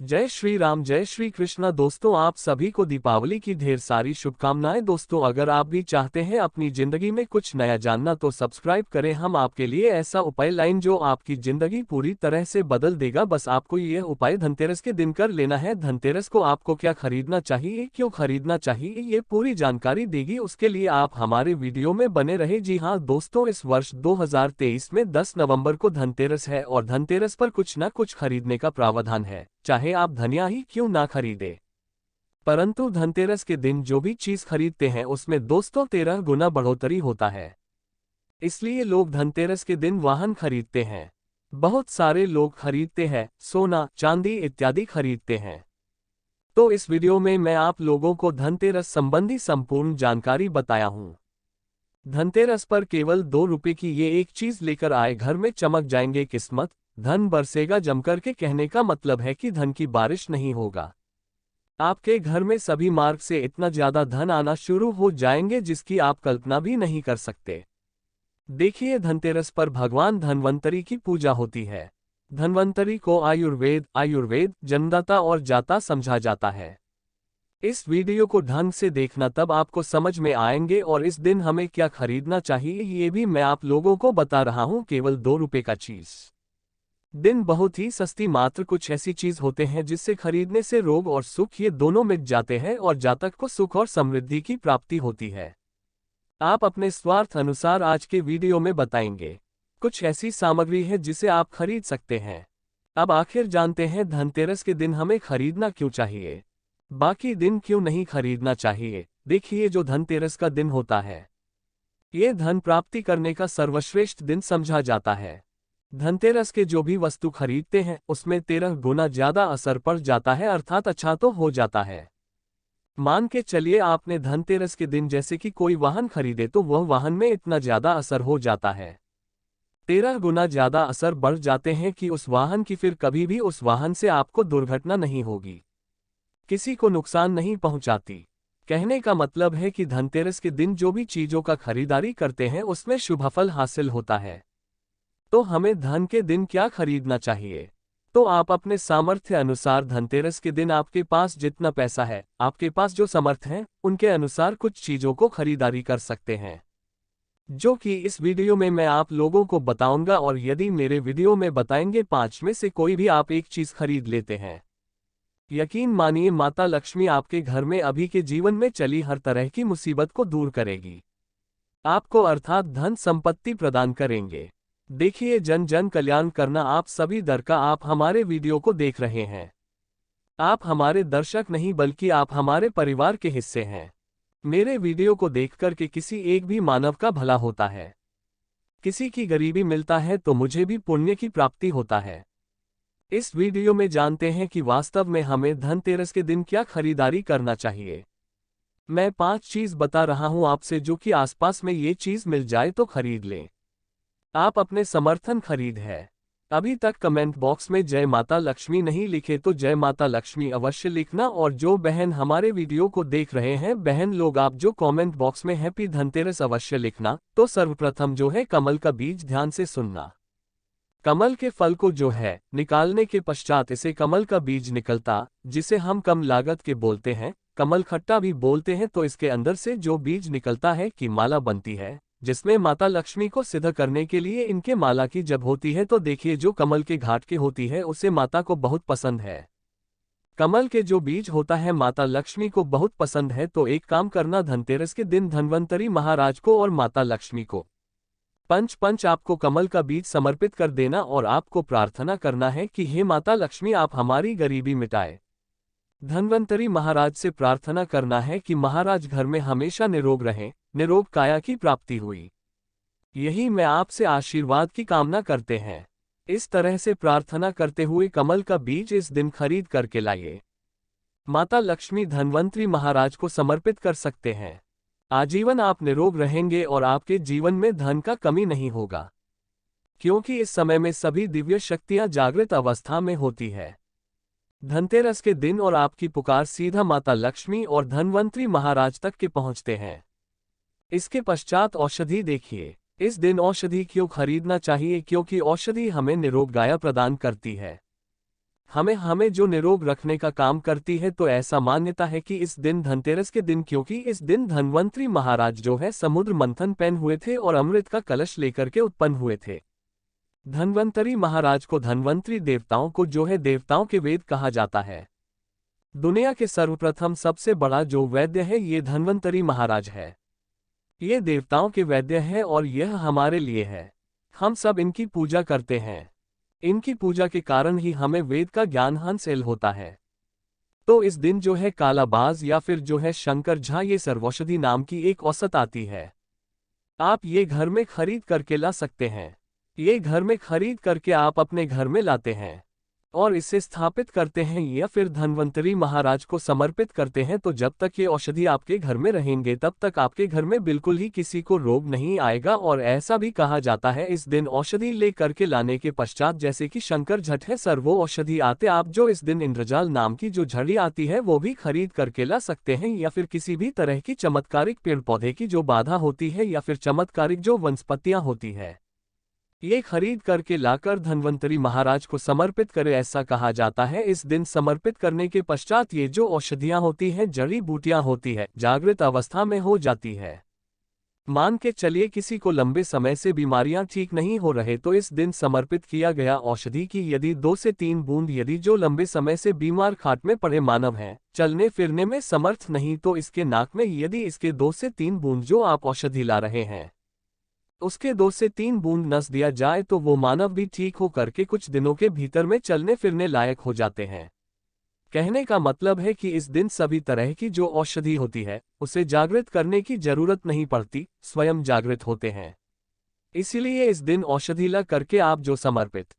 जय श्री राम, जय श्री कृष्णा। दोस्तों, आप सभी को दीपावली की ढेर सारी शुभकामनाएं। दोस्तों, अगर आप भी चाहते हैं अपनी जिंदगी में कुछ नया जानना तो सब्सक्राइब करें। हम आपके लिए ऐसा उपाय लाइन जो आपकी जिंदगी पूरी तरह से बदल देगा। बस आपको यह उपाय धनतेरस के दिन कर लेना है। धनतेरस को आपको क्या खरीदना चाहिए, क्यों खरीदना चाहिए, ये पूरी जानकारी देगी। उसके लिए आप हमारे वीडियो में बने रहे। जी हाँ दोस्तों, इस वर्ष 2023 में 10 नवंबर को धनतेरस है और धनतेरस पर कुछ न कुछ खरीदने का प्रावधान है, चाहे आप धनिया ही क्यों ना खरीदे। परंतु धनतेरस के दिन जो भी चीज खरीदते हैं उसमें दोस्तों 13 गुना बढ़ोतरी होता है। इसलिए लोग धनतेरस के दिन वाहन खरीदते हैं। बहुत सारे लोग खरीदते हैं सोना, चांदी इत्यादि खरीदते हैं। तो इस वीडियो में मैं आप लोगों को धनतेरस संबंधी संपूर्ण जानकारी बताया हूँ। धनतेरस पर केवल 2 रुपए की ये एक चीज लेकर आए, घर में चमक जाएंगे किस्मत, धन बरसेगा जमकर के। कहने का मतलब है कि धन की बारिश नहीं होगा। आपके घर में सभी मार्ग से इतना ज्यादा धन आना शुरू हो जाएंगे जिसकी आप कल्पना भी नहीं कर सकते। देखिए, धनतेरस पर भगवान धन्वंतरी की पूजा होती है। धन्वंतरी को आयुर्वेद जन्मदाता और जाता समझा जाता है। इस वीडियो को ढंग से देखना, तब आपको समझ में आएंगे। और इस दिन हमें क्या खरीदना चाहिए ये भी मैं आप लोगों को बता रहा हूं। केवल 2 रुपए का चीज दिन बहुत ही सस्ती, मात्र कुछ ऐसी चीज होते हैं जिससे खरीदने से रोग और सुख ये दोनों मिट जाते हैं और जातक को सुख और समृद्धि की प्राप्ति होती है। आप अपने स्वार्थ अनुसार आज के वीडियो में बताएंगे। कुछ ऐसी सामग्री है जिसे आप खरीद सकते हैं। अब आखिर जानते हैं धनतेरस के दिन हमें खरीदना क्यों चाहिए, बाकी दिन क्यों नहीं खरीदना चाहिए। देखिए, जो धनतेरस का दिन होता है ये धन प्राप्ति करने का सर्वश्रेष्ठ दिन समझा जाता है। धनतेरस के जो भी वस्तु खरीदते हैं उसमें 13 गुना ज्यादा असर पड़ जाता है, अर्थात अच्छा तो हो जाता है। मान के चलिए आपने धनतेरस के दिन जैसे कि कोई वाहन खरीदे तो वह वाहन में इतना ज्यादा असर हो जाता है, 13 गुना ज्यादा असर बढ़ जाते हैं कि उस वाहन की फिर कभी भी उस वाहन से आपको दुर्घटना नहीं होगी, किसी को नुकसान नहीं पहुंचाती। कहने का मतलब है कि धनतेरस के दिन जो भी चीजों का खरीदारी करते हैं उसमें शुभफल हासिल होता है। तो हमें धन के दिन क्या खरीदना चाहिए, तो आप अपने सामर्थ्य अनुसार धनतेरस के दिन आपके पास जितना पैसा है, आपके पास जो समर्थ है, उनके अनुसार कुछ चीजों को खरीदारी कर सकते हैं, जो कि इस वीडियो में मैं आप लोगों को बताऊंगा। और यदि मेरे वीडियो में बताएंगे 5 में से कोई भी आप एक चीज खरीद लेते हैं, यकीन मानिए माता लक्ष्मी आपके घर में अभी के जीवन में चली हर तरह की मुसीबत को दूर करेगी, आपको अर्थात धन संपत्ति प्रदान करेंगे। देखिए, जन जन कल्याण करना आप सभी दर का। आप हमारे वीडियो को देख रहे हैं, आप हमारे दर्शक नहीं बल्कि आप हमारे परिवार के हिस्से हैं। मेरे वीडियो को देखकर के किसी एक भी मानव का भला होता है, किसी की गरीबी मिलता है तो मुझे भी पुण्य की प्राप्ति होता है। इस वीडियो में जानते हैं कि वास्तव में हमें धनतेरस के दिन क्या खरीदारी करना चाहिए। मैं 5 चीज बता रहा हूं आपसे, जो कि आसपास में ये चीज मिल जाए तो खरीद लें। आप अपने समर्थन खरीद है। अभी तक कमेंट बॉक्स में जय माता लक्ष्मी नहीं लिखे तो जय माता लक्ष्मी अवश्य लिखना। और जो बहन हमारे वीडियो को देख रहे हैं, बहन लोग आप जो कमेंट बॉक्स में हैप्पी धनतेरस अवश्य लिखना। तो सर्वप्रथम जो है कमल का बीज ध्यान से सुनना। कमल के फल को जो है निकालने के पश्चात इसे कमल का बीज निकलता, जिसे हम कम लागत के बोलते हैं, कमल खट्टा भी बोलते हैं। तो इसके अंदर से जो बीज निकलता है की माला बनती है, जिसमें माता लक्ष्मी को सिद्ध करने के लिए इनके माला की जब होती है तो देखिए जो कमल के घाट के होती है उसे माता को बहुत पसंद है। कमल के जो बीज होता है माता लक्ष्मी को बहुत पसंद है। तो एक काम करना, धनतेरस के दिन धन्वंतरी महाराज को और माता लक्ष्मी को पंच आपको कमल का बीज समर्पित कर देना और आपको प्रार्थना करना है कि हे माता लक्ष्मी आप हमारी गरीबी मिटाए। धन्वंतरी महाराज से प्रार्थना करना है कि महाराज घर में हमेशा निरोग रहें, निरोग काया की प्राप्ति हुई, यही मैं आपसे आशीर्वाद की कामना करते हैं। इस तरह से प्रार्थना करते हुए कमल का बीज इस दिन खरीद करके लाइए। माता लक्ष्मी धन्वंतरी महाराज को समर्पित कर सकते हैं। आजीवन आप निरोग रहेंगे और आपके जीवन में धन का कमी नहीं होगा, क्योंकि इस समय में सभी दिव्य शक्तियां जागृत अवस्था में होती है। धनतेरस के दिन और आपकी पुकार सीधा माता लक्ष्मी और धन्वंतरी महाराज तक के पहुंचते हैं। इसके पश्चात औषधि देखिए। इस दिन औषधि क्यों खरीदना चाहिए, क्योंकि औषधि हमें निरोग काया प्रदान करती है। हमें जो निरोग रखने का काम करती है। तो ऐसा मान्यता है कि इस दिन धनतेरस के दिन, क्योंकि इस दिन धन्वंतरी महाराज जो है समुद्र मंथन पैन हुए थे और अमृत का कलश लेकर के उत्पन्न हुए थे। धन्वंतरी महाराज को, धन्वंतरी देवताओं को जो है देवताओं के वेद कहा जाता है। दुनिया के सर्वप्रथम सबसे बड़ा जो वैद्य है ये धन्वंतरी महाराज है। ये देवताओं के वैद्य है और यह हमारे लिए है। हम सब इनकी पूजा करते हैं। इनकी पूजा के कारण ही हमें वेद का ज्ञान हासिल होता है। तो इस दिन जो है कालाबाज या फिर जो है शंकर झा, ये सर्वौषधि नाम की एक औसत आती है। आप ये घर में खरीद करके ला सकते हैं। ये घर में खरीद करके आप अपने घर में लाते हैं और इसे स्थापित करते हैं या फिर धन्वंतरी महाराज को समर्पित करते हैं। तो जब तक ये औषधि आपके घर में रहेंगे तब तक आपके घर में बिल्कुल ही किसी को रोग नहीं आएगा। और ऐसा भी कहा जाता है इस दिन औषधि ले करके लाने के पश्चात, जैसे कि शंकर झट है सर्वो औषधि आते, आप जो इस दिन इंद्रजाल नाम की जो झड़ी आती है वो भी खरीद करके ला सकते हैं। या फिर किसी भी तरह की चमत्कारिक पेड़ पौधे की जो बाधा होती है या फिर चमत्कारिक जो वनस्पतियां होती है, ये खरीद करके लाकर धन्वंतरी महाराज को समर्पित करे। ऐसा कहा जाता है इस दिन समर्पित करने के पश्चात ये जो औषधियां होती हैं, जड़ी बूटियां होती है, जागृत अवस्था में हो जाती है। मान के चलिए किसी को लंबे समय से बीमारियां ठीक नहीं हो रहे तो इस दिन समर्पित किया गया औषधि की यदि 2 से 3 बूंद, यदि जो लंबे समय से बीमार खाट में पड़े मानव हैं, चलने फिरने में समर्थ नहीं, तो इसके नाक में यदि इसके 2 से 3 बूंद जो आप औषधि ला रहे हैं उसके 2 से 3 बूंद नस दिया जाए तो वो मानव भी ठीक हो करके कुछ दिनों के भीतर में चलने फिरने लायक हो जाते हैं। कहने का मतलब है कि इस दिन सभी तरह की जो औषधि होती है उसे जागृत करने की जरूरत नहीं पड़ती, स्वयं जागृत होते हैं। इसीलिए इस दिन औषधि ला करके आप जो समर्पित